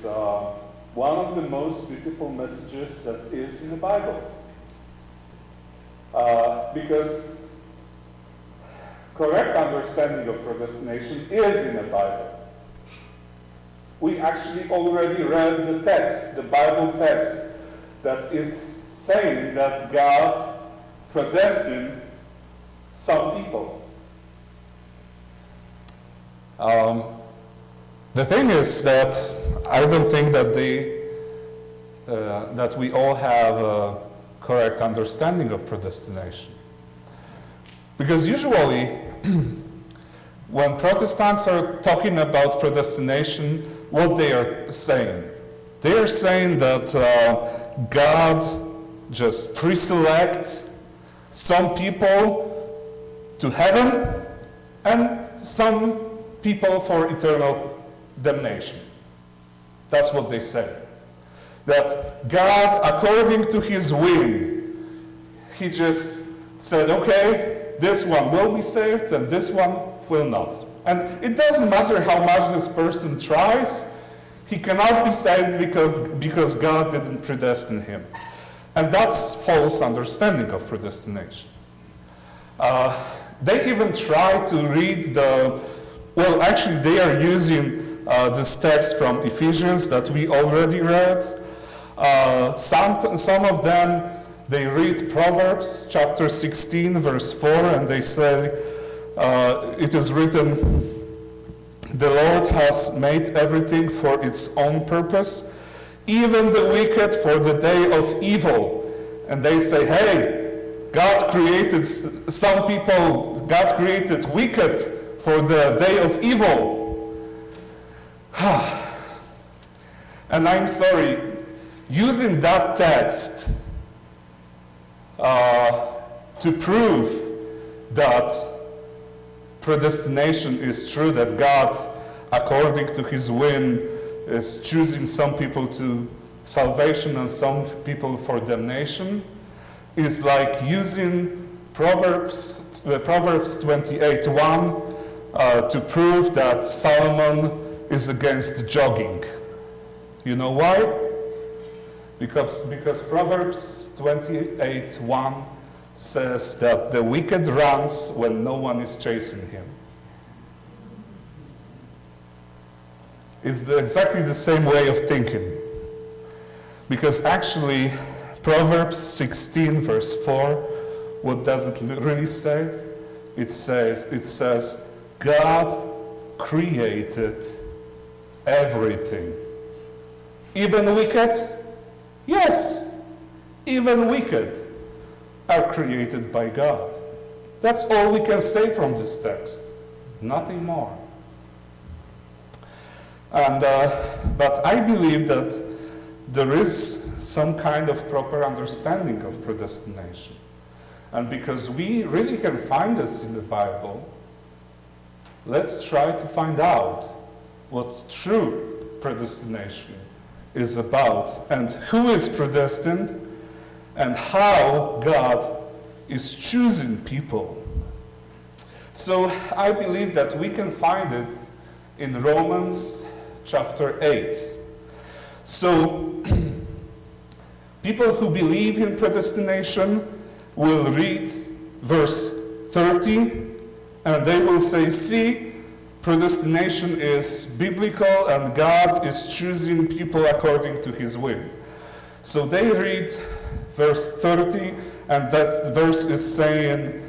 is one of the most beautiful messages that is in the Bible. Because correct understanding of predestination is in the Bible. We actually already read the text, the Bible text, that is saying that God predestined some people. The thing is that I don't think that that we all have a correct understanding of predestination. Because usually, when Protestants are talking about predestination, what they are saying? They are saying that God just pre-select some people to heaven and some people for eternal damnation. That's what they say. That God, according to his will, he just said, okay, this one will be saved and this one will not. And it doesn't matter how much this person tries, he cannot be saved because God didn't predestine him. And that's false understanding of predestination. They even try to read well, actually they are using this text from Ephesians that we already read. Some of them, they read Proverbs chapter 16 verse 4 and they say, it is written, the Lord has made everything for its own purpose, even the wicked for the day of evil. And they say, hey, God created some people, God created wicked for the day of evil. And I'm sorry, using that text to prove that predestination is true, that God, according to his will, is choosing some people to salvation and some people for damnation, is like using Proverbs 28:1 to prove that Solomon is against jogging. You know why? Because Proverbs 28:1 says that the wicked runs when no one is chasing him. It's exactly the same way of thinking. Because actually, Proverbs 16 verse 4, what does it really say? It says, God created everything. Even wicked? Yes, even wicked are created by God. That's all we can say from this text, nothing more. And but I believe that there is some kind of proper understanding of predestination. And because we really can find this in the Bible, let's try to find out what true predestination is about and who is predestined and how God is choosing people. So I believe that we can find it in Romans chapter 8. So people who believe in predestination will read verse 30 and they will say, see, predestination is biblical and God is choosing people according to his will. So they read verse 30 and that verse is saying,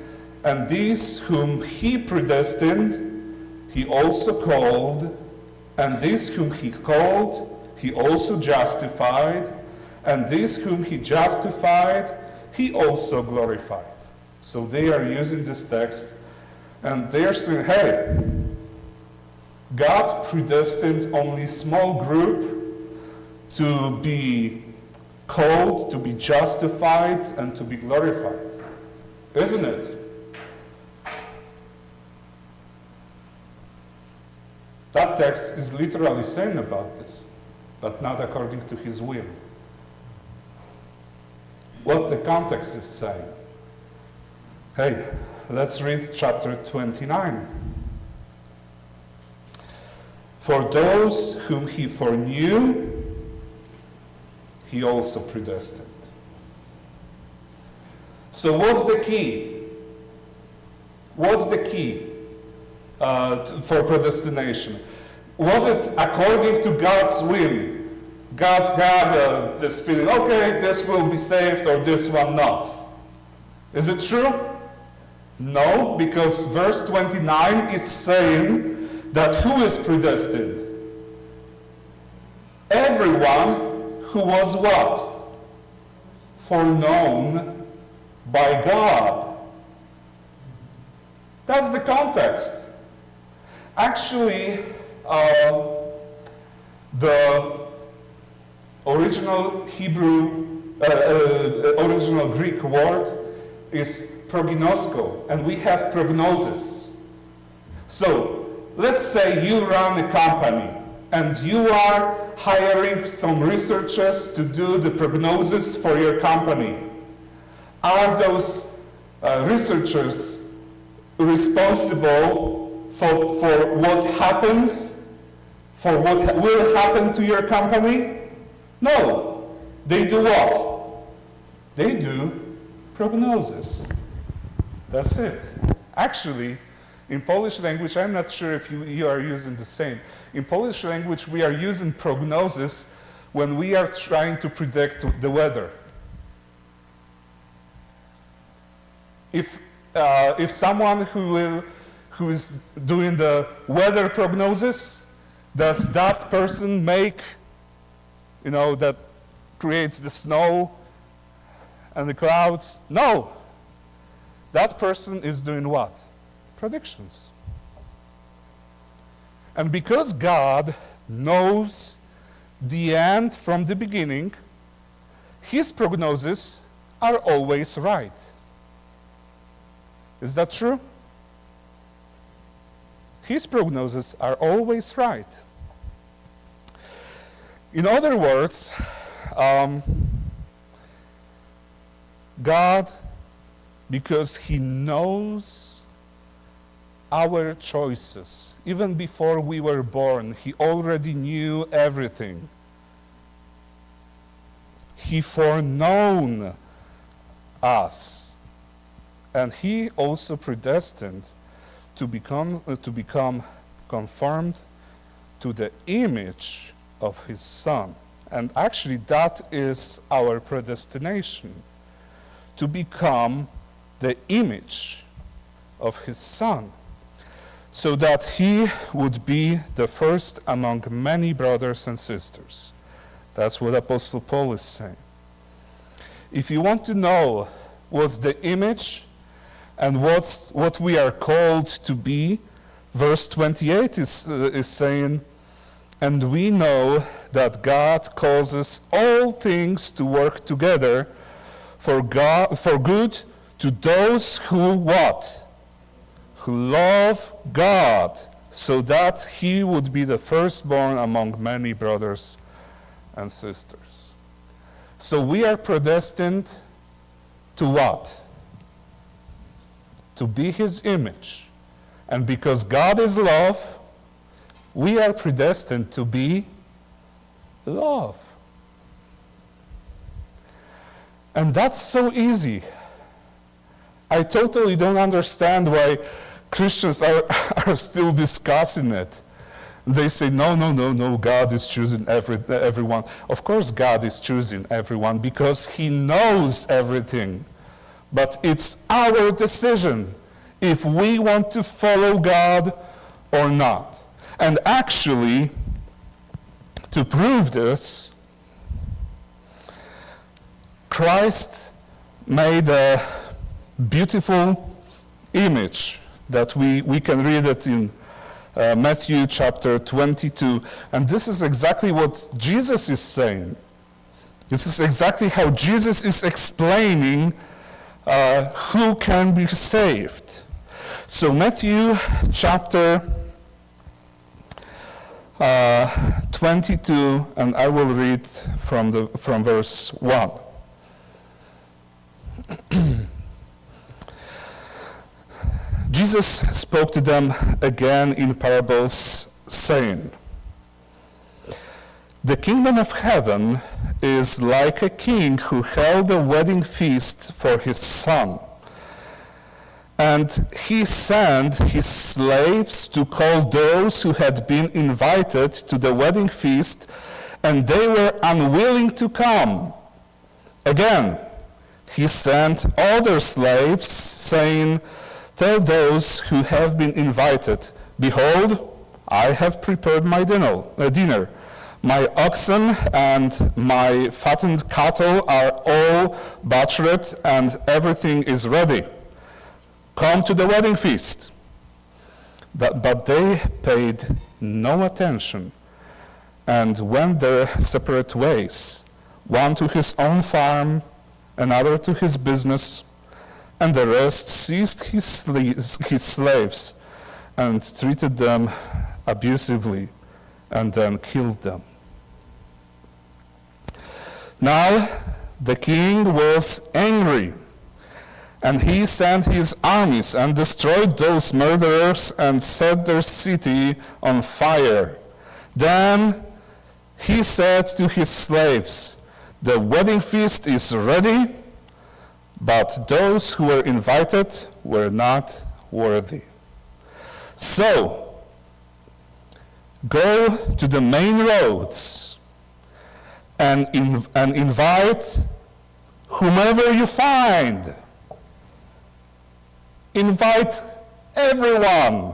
and these whom he predestined, he also called, and these whom he called, he also justified, and these whom he justified, he also glorified. So they are using this text, and they are saying, hey, God predestined only a small group to be called, to be justified, and to be glorified. Isn't it? That text is literally saying about this, but not according to his will. What the context is saying. Hey, let's read chapter 29. For those whom he foreknew, he also predestined. So what's the key? What's the key for predestination? Was it according to God's will? God had this feeling, okay, this will be saved or this one not. Is it true? No, because verse 29 is saying that who is predestined? Everyone who was what? Foreknown by God. That's the context. Actually, the original original Greek word is prognosko, and we have prognosis. So, let's say you run a company, and you are hiring some researchers to do the prognosis for your company. Are those researchers responsible for what happens, for what will happen to your company? No. They do what? They do prognosis. That's it. Actually, in Polish language, I'm not sure if you are using the same. In Polish language, we are using prognosis when we are trying to predict the weather. If someone who is doing the weather prognosis, does that person make, that creates the snow and the clouds? No. That person is doing what? Predictions. And because God knows the end from the beginning, his prognoses are always right. Is that true? His prognoses are always right. In other words, God, because he knows our choices, even before we were born, he already knew everything. He foreknown us, and he also predestined to become conformed to the image of his Son. And actually that is our predestination, to become the image of his Son, so that he would be the first among many brothers and sisters. That's what Apostle Paul is saying. If you want to know what's the image and what we are called to be, verse 28 is saying, and we know that God causes all things to work together for good to those who what? Who love God, so that he would be the firstborn among many brothers and sisters. So we are predestined to what? To be his image. And because God is love, we are predestined to be love. And that's so easy. I totally don't understand why Christians are still discussing it. They say, no, God is choosing everyone. Of course God is choosing everyone because he knows everything. But it's our decision if we want to follow God or not. And actually, to prove this, Christ made a beautiful image that we can read it in Matthew chapter 22. And this is exactly what Jesus is saying. This is exactly how Jesus is explaining who can be saved. So Matthew chapter 22, and I will read from verse 1. Jesus spoke to them again in parables, saying, The kingdom of heaven is like a king who held a wedding feast for his son. And he sent his slaves to call those who had been invited to the wedding feast, and they were unwilling to come. Again, he sent other slaves, saying, "Tell those who have been invited, behold, I have prepared my dinner. My oxen and my fattened cattle are all butchered, and everything is ready. Come to the wedding feast." But they paid no attention and went their separate ways, one to his own farm, another to his business, and the rest seized his slaves and treated them abusively and then killed them. Now the king was angry, and he sent his armies and destroyed those murderers and set their city on fire. Then he said to his slaves, "The wedding feast is ready, but those who were invited were not worthy. So go to the main roads and invite whomever you find. Invite everyone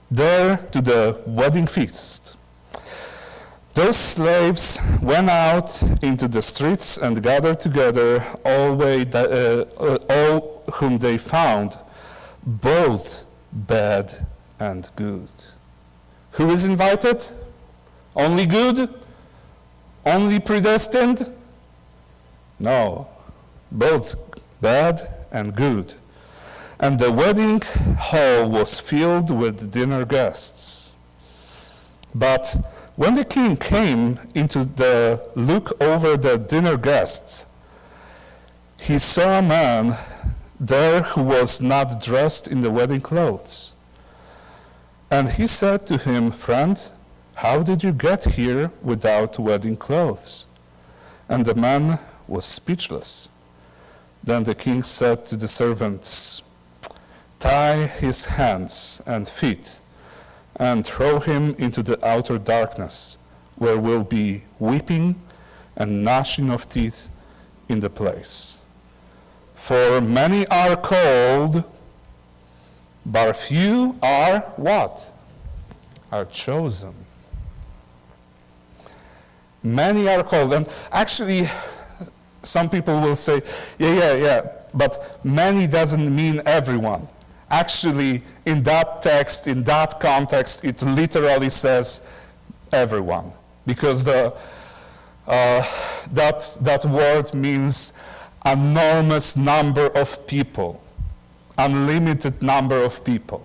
there to the wedding feast." Those slaves went out into the streets and gathered together all whom they found, both bad and good. Who is invited? Only good? Only predestined? No, both bad and good. And the wedding hall was filled with dinner guests. But when the king came in to look over the dinner guests, he saw a man there who was not dressed in the wedding clothes. And he said to him, "Friend, how did you get here without wedding clothes?" And the man was speechless. Then the king said to the servants, "Tie his hands and feet and throw him into the outer darkness, where will be weeping and gnashing of teeth in the place. For many are called, but few are" what? Are chosen. Many are called. And actually, some people will say, yeah, but many doesn't mean everyone. Actually, in that text, in that context, it literally says everyone, because that word means enormous number of people, unlimited number of people.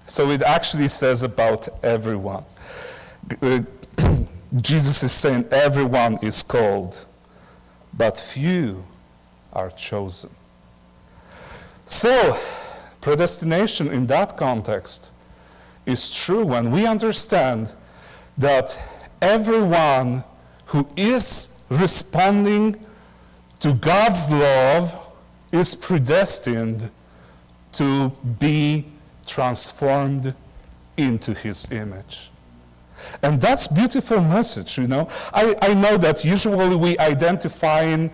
So it actually says about everyone. Jesus is saying everyone is called, but few are chosen. So, predestination in that context is true when we understand that everyone who is responding to God's love is predestined to be transformed into His image. And that's a beautiful message, you know. I know that usually we are identifying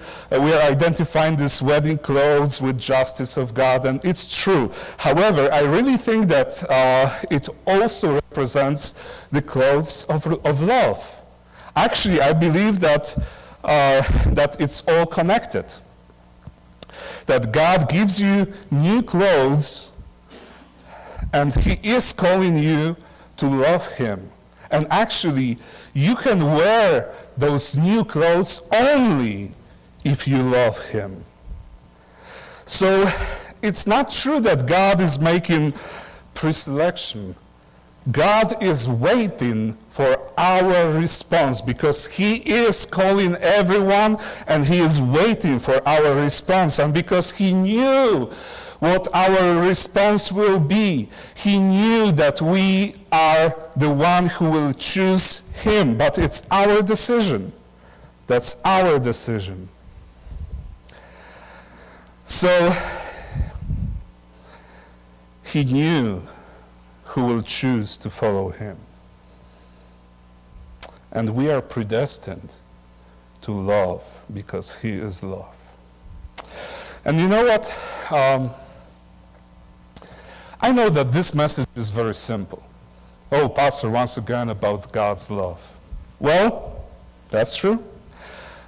this wedding clothes with justice of God, and it's true. However, I really think that it also represents the clothes of love. Actually, I believe that it's all connected. That God gives you new clothes, and He is calling you to love Him. And actually, you can wear those new clothes only if you love Him. So it's not true that God is making pre-selection. God is waiting for our response, because He is calling everyone and He is waiting for our response. And because He knew what our response will be. He knew that we are the one who will choose him, but it's our decision. That's our decision. So, he knew who will choose to follow him. And we are predestined to love because he is love. And you know what? I know that this message is very simple. Oh, Pastor, once again about God's love. Well, that's true.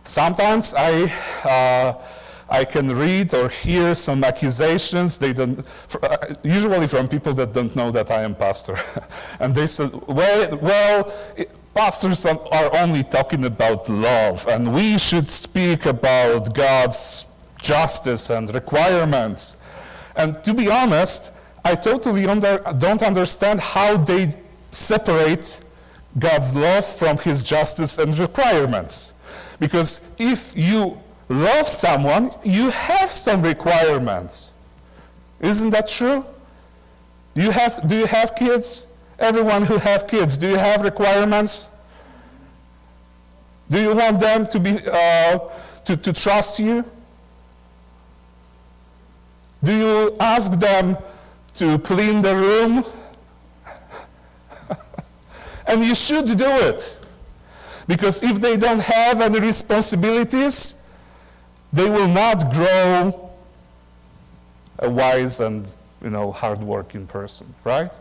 Sometimes I can read or hear some accusations. They don't, usually from people that don't know that I am pastor, and they said, "Well, pastors are only talking about love, and we should speak about God's justice and requirements." And to be honest, I totally don't understand how they separate God's love from his justice and requirements. Because if you love someone, you have some requirements. Isn't that true? Do you have kids? Everyone who have kids, do you have requirements? Do you want them to be to trust you? Do you ask them to clean the room? And you should do it. Because if they don't have any responsibilities, they will not grow a wise and, hardworking person, right?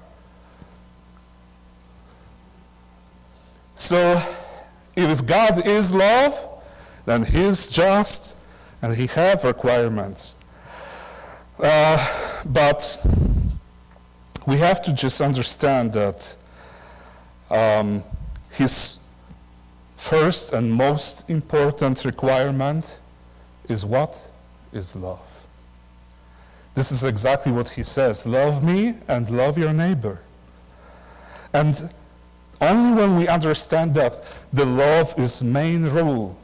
So, if God is love, then he is just, and he has requirements. But we have to just understand that his first and most important requirement is what? Is love. This is exactly what he says. Love me and love your neighbor. And only when we understand that the love is main rule,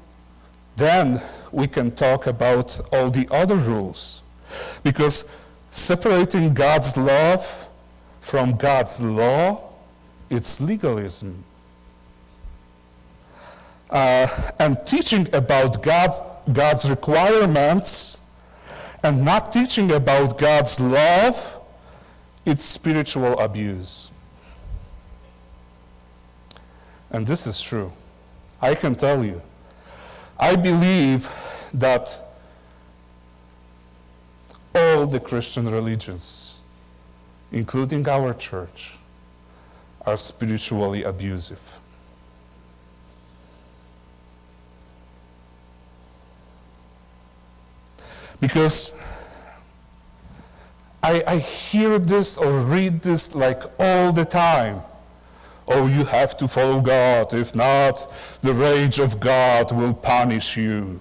then we can talk about all the other rules. Because separating God's love from God's law, it's legalism. And teaching about God's requirements and not teaching about God's love, it's spiritual abuse. And this is true. I can tell you. I believe that all the Christian religions, including our church, are spiritually abusive. Because I hear this or read this like all the time. Oh, you have to follow God. If not, the rage of God will punish you.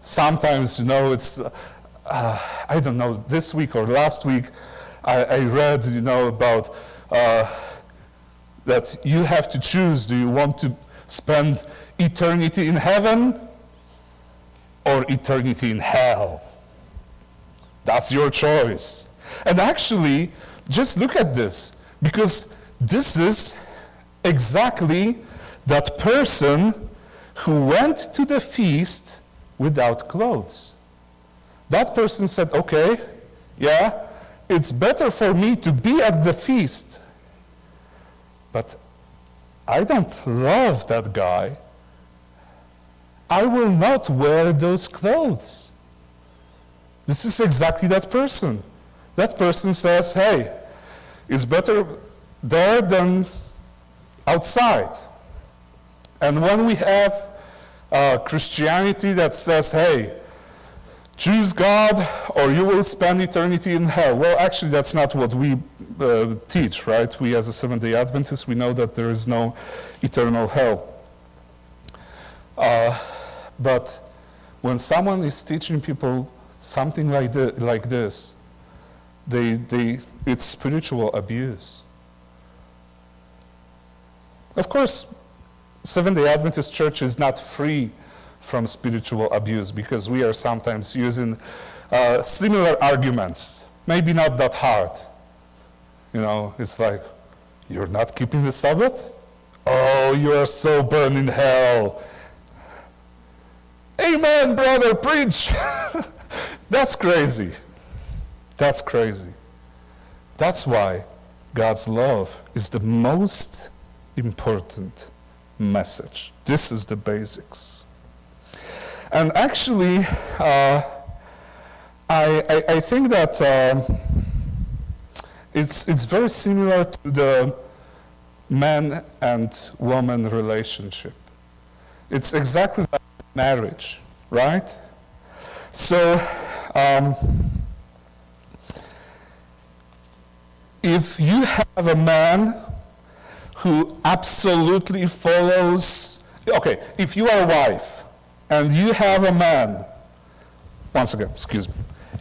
Sometimes, it's, I don't know, this week or last week, I read, about that you have to choose. Do you want to spend eternity in heaven or eternity in hell? That's your choice. And actually, just look at this, because this is exactly that person who went to the feast without clothes. That person said, okay, yeah, it's better for me to be at the feast, but I don't love that guy. I will not wear those clothes. This is exactly that person. That person says, hey, it's better there than outside. And when we have Christianity that says, hey, choose God or you will spend eternity in hell. Well, actually, that's not what we teach, right? We as a Seventh-day Adventists, we know that there is no eternal hell. But when someone is teaching people something like this, it's spiritual abuse. Of course, Seventh-day Adventist Church is not free from spiritual abuse, because we are sometimes using similar arguments, maybe not that hard. You know, it's like, you're not keeping the Sabbath? Oh, you are so burned in hell. Amen, brother, preach. That's crazy. That's crazy. That's why God's love is the most important message. This is the basics. And actually, I think that it's very similar to the man and woman relationship. It's exactly like marriage, right? So, if you have a man who absolutely follows, okay, if you are a wife and you have a man, once again, excuse me,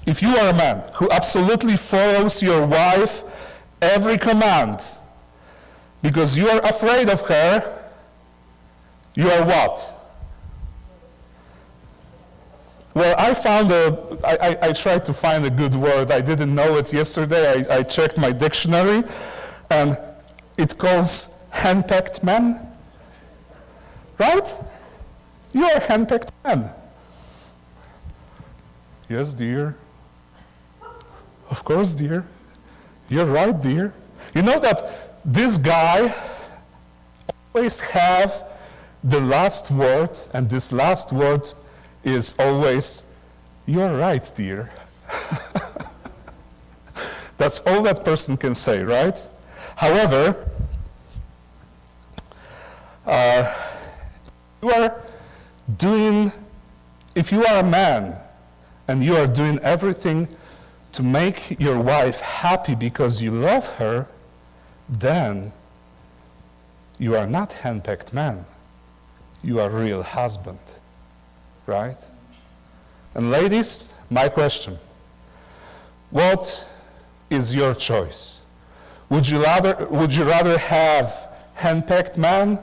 if you are a man who absolutely follows your wife every command because you are afraid of her, you are what? Well, I tried to find a good word. I didn't know it yesterday. I checked my dictionary, and it calls henpecked man. Right? You are a henpecked man. Yes, dear. Of course, dear. You're right, dear. You know that this guy always have the last word, and this last word is always, you're right, dear. That's all that person can say, right? However, if you are a man and you are doing everything to make your wife happy because you love her, then you are not henpecked man. You are a real husband. Right? And ladies, my question, what is your choice? Would you rather have henpecked man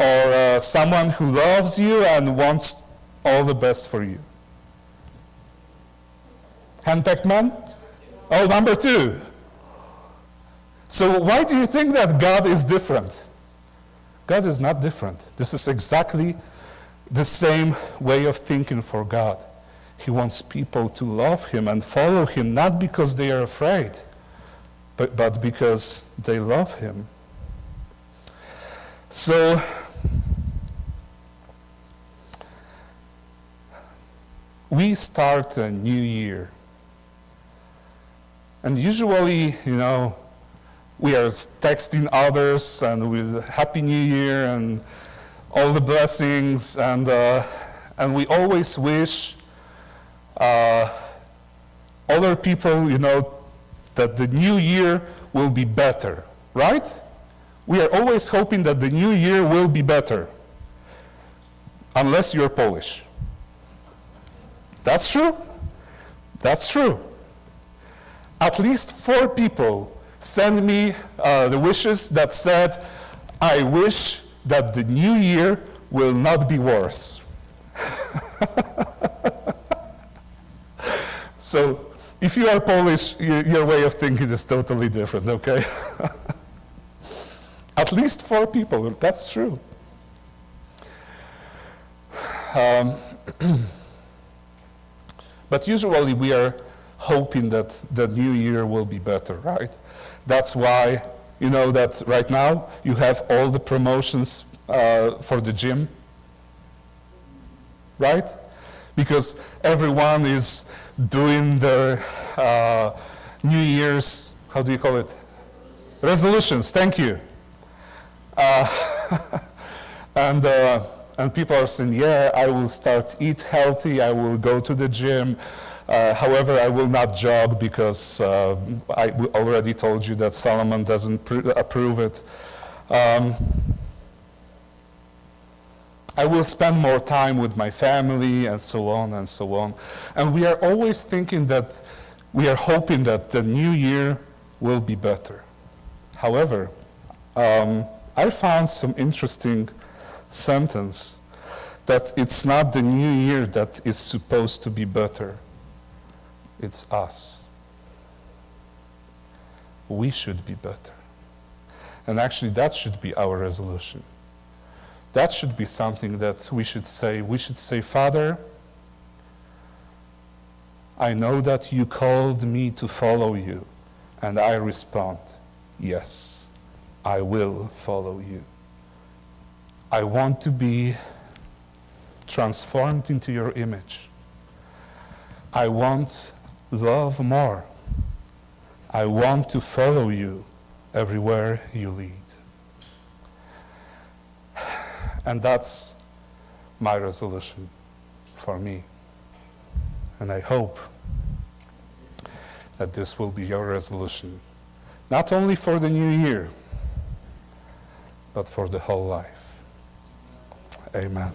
or someone who loves you and wants all the best for you? Henpecked man? Oh, number 2. So why do you think that God is different? God is not different. This is exactly the same way of thinking for God. He wants people to love him and follow him, not because they are afraid, but because they love him. So, we start a new year. And usually, we are texting others and with Happy New Year and all the blessings, and we always wish other people, that the new year will be better, right? We are always hoping that the new year will be better, unless you're Polish. That's true? That's true. At least 4 people sent me the wishes that said, I wish that the new year will not be worse. So, if you are Polish, your way of thinking is totally different, okay? At least 4 people, that's true. But usually we are hoping that the new year will be better, right? That's why that right now you have all the promotions for the gym, right? Because everyone is doing their New Year's, how do you call it? Resolutions, thank you. And people are saying, yeah, I will start eat healthy, I will go to the gym. However, I will not jog because I already told you that Solomon doesn't approve it. I will spend more time with my family, and so on and so on. And we are always thinking that we are hoping that the new year will be better. However, I found some interesting sentence that it's not the new year that is supposed to be better. It's us. We should be better. And actually, that should be our resolution. That should be something that we should say. We should say, Father, I know that you called me to follow you. And I respond, yes, I will follow you. I want to be transformed into your image. I want love more. I want to follow you everywhere you lead. And that's my resolution for me. And I hope that this will be your resolution, not only for the new year, but for the whole life. Amen.